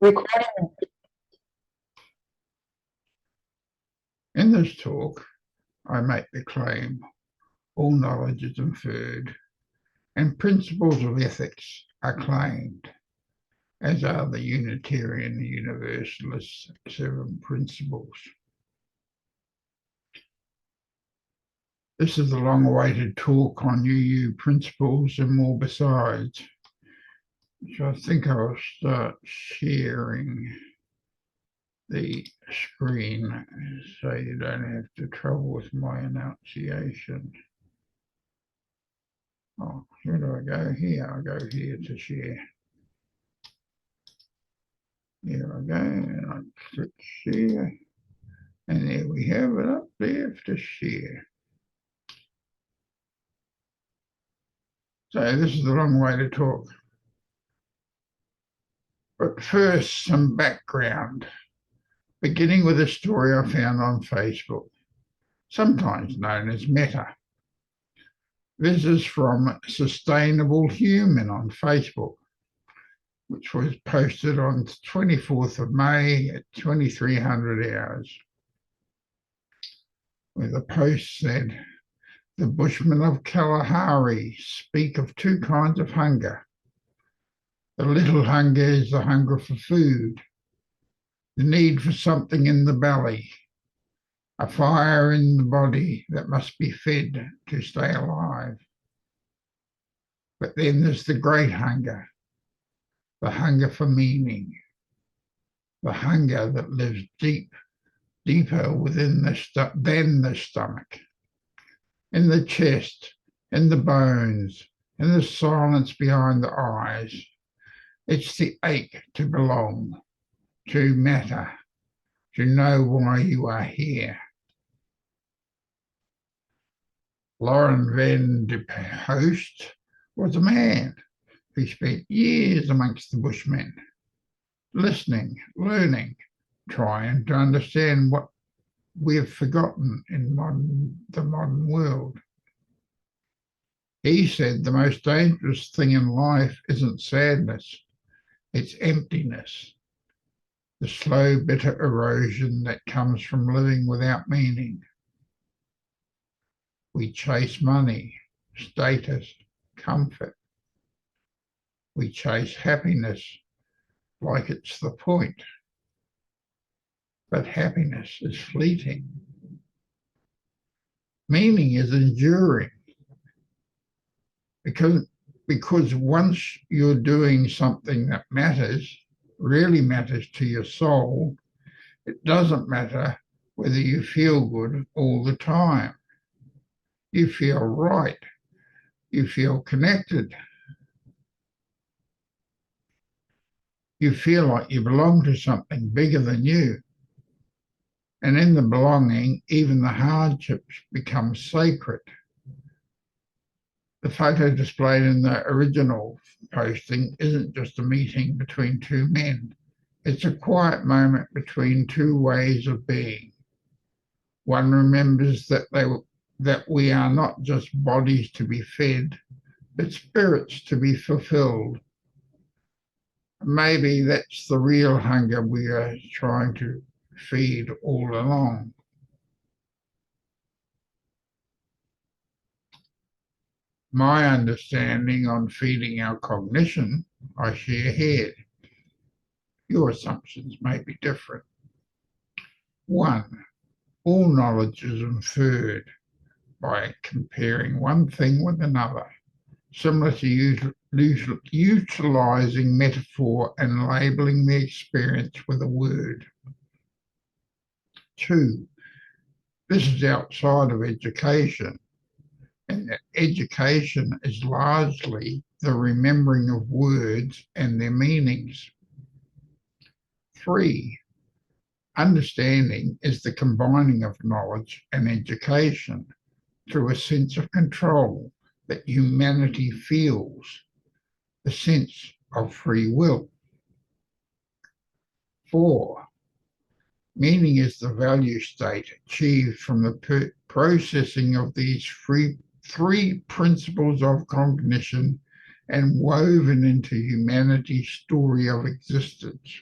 Recording. In this talk, I make the claim all knowledge is inferred and principles of ethics are claimed, as are the Unitarian Universalist 7 principles. This is a long-awaited talk on UU principles and more besides. So I think I'll start sharing the screen so you don't have to trouble with my enunciation. Oh, where do I go? Here, I go here to share. Here I go, and I click share, and there we have it up there to share. So this is the long way to talk. But first, some background, beginning with a story I found on Facebook, sometimes known as Meta. This is from Sustainable Human on Facebook, which was posted on the 24th of May at 2300 hours, where the post said, "The Bushmen of Kalahari speak of two kinds of hunger. The little hunger is the hunger for food, the need for something in the belly, a fire in the body that must be fed to stay alive. But then there's the great hunger, the hunger for meaning, the hunger that lives deeper within than the stomach, in the chest, in the bones, in the silence behind the eyes. It's the ache to belong, to matter, to know why you are here." Lauren Van de Host was a man who spent years amongst the Bushmen, listening, learning, trying to understand what we've forgotten in the modern world. He said the most dangerous thing in life isn't sadness, it's emptiness, the slow, bitter erosion that comes from living without meaning. We chase money, status, comfort. We chase happiness like it's the point. But happiness is fleeting. Meaning is enduring. Because once you're doing something that matters, really matters to your soul, it doesn't matter whether you feel good all the time. You feel right. You feel connected. You feel like you belong to something bigger than you. And in the belonging, even the hardships become sacred. The photo displayed in the original posting isn't just a meeting between two men. It's a quiet moment between two ways of being. One remembers that we are not just bodies to be fed, but spirits to be fulfilled. Maybe that's the real hunger we are trying to feed all along. My understanding on feeding our cognition, I share here. Your assumptions may be different. 1, all knowledge is inferred by comparing one thing with another, similar to utilising metaphor and labelling the experience with a word. 2, this is outside of education, and that education is largely the remembering of words and their meanings. 3, understanding is the combining of knowledge and education through a sense of control that humanity feels, the sense of free will. 4, meaning is the value state achieved from the processing of these three principles of cognition and woven into humanity's story of existence.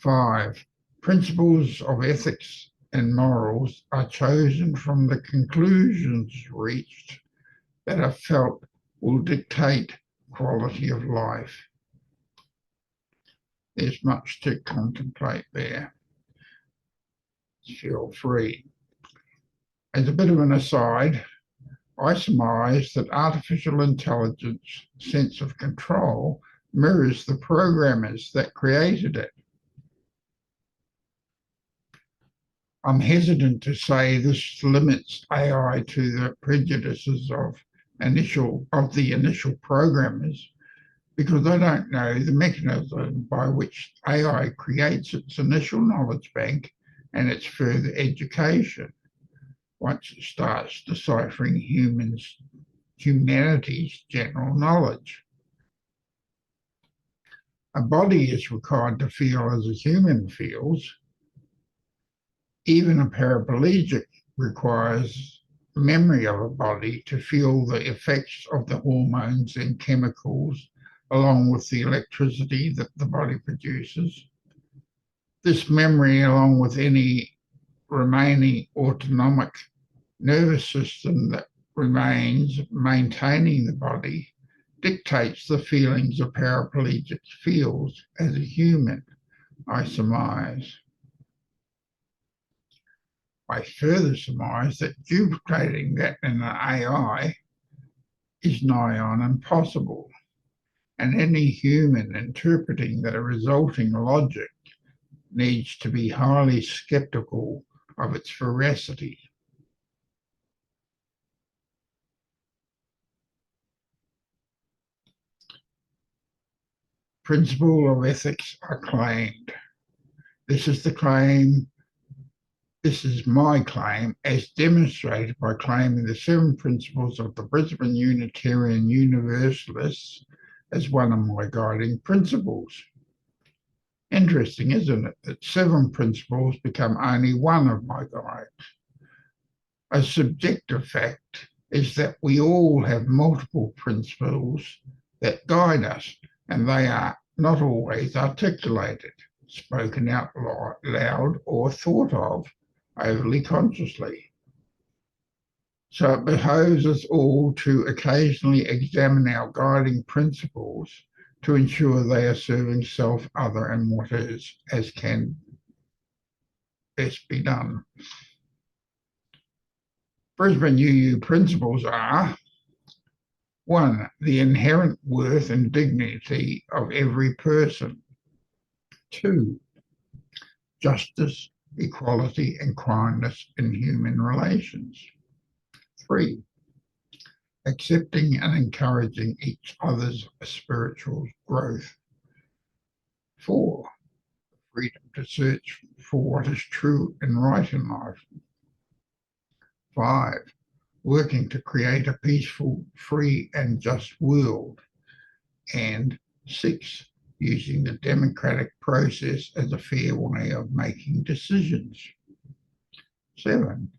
5. Principles of ethics and morals are chosen from the conclusions reached that are felt will dictate quality of life. There's much to contemplate there. Feel free. As a bit of an aside, I surmise that artificial intelligence sense of control mirrors the programmers that created it. I'm hesitant to say this limits AI to the prejudices of the initial programmers, because I don't know the mechanism by which AI creates its initial knowledge bank and its further education once it starts deciphering humanity's general knowledge. A body is required to feel as a human feels. Even a paraplegic requires memory of a body to feel the effects of the hormones and chemicals along with the electricity that the body produces. This memory, along with any remaining autonomic nervous system that remains maintaining the body, dictates the feelings a paraplegic feels as a human, I surmise. I further surmise that duplicating that in an AI is nigh on impossible, and any human interpreting the resulting logic needs to be highly skeptical of its veracity. Principle of ethics are claimed. This is my claim as demonstrated by claiming the 7 principles of the Brisbane Unitarian Universalists as one of my guiding principles. Interesting, isn't it, that 7 principles become only one of my guides? A subjective fact is that we all have multiple principles that guide us, and they are not always articulated, spoken out loud, or thought of overly consciously. So it behoves us all to occasionally examine our guiding principles to ensure they are serving self, other, and what is, as can best be done. Brisbane UU principles are: 1. The inherent worth and dignity of every person. 2. Justice, equality, and kindness in human relations. 3. Accepting and encouraging each other's spiritual growth. 4. Freedom to search for what is true and right in life. 5. Working to create a peaceful, free, and just world. And 6. Using the democratic process as a fair way of making decisions. 7.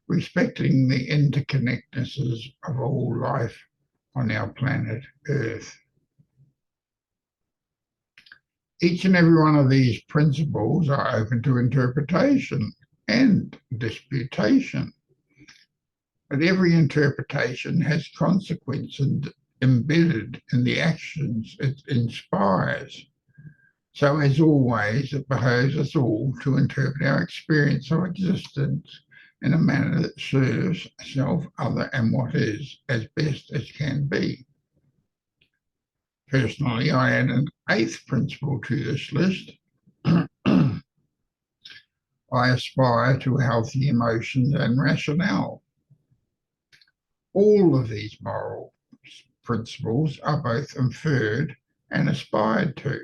Respecting the interconnectednesses of all life on our planet Earth. Each and every one of these principles are open to interpretation and disputation, but every interpretation has consequences embedded in the actions it inspires. So, as always, it behoves us all to interpret our experience of existence in a manner that serves self, other, and what is as best as can be. Personally, I add an 8th principle to this list. I aspire to healthy emotions and rationale. All of these moral principles are both inferred and aspired to.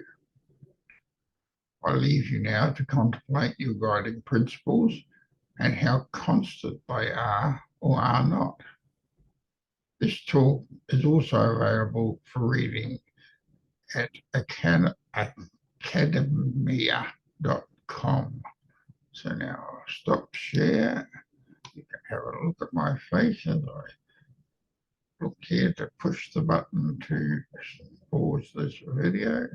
I leave you now to contemplate your guiding principles and how constant they are or are not. This talk is also available for reading at academia.com. So now I'll stop share. You can have a look at my face as I look here to push the button to pause this video,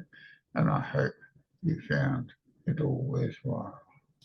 and I hope you found it all worthwhile.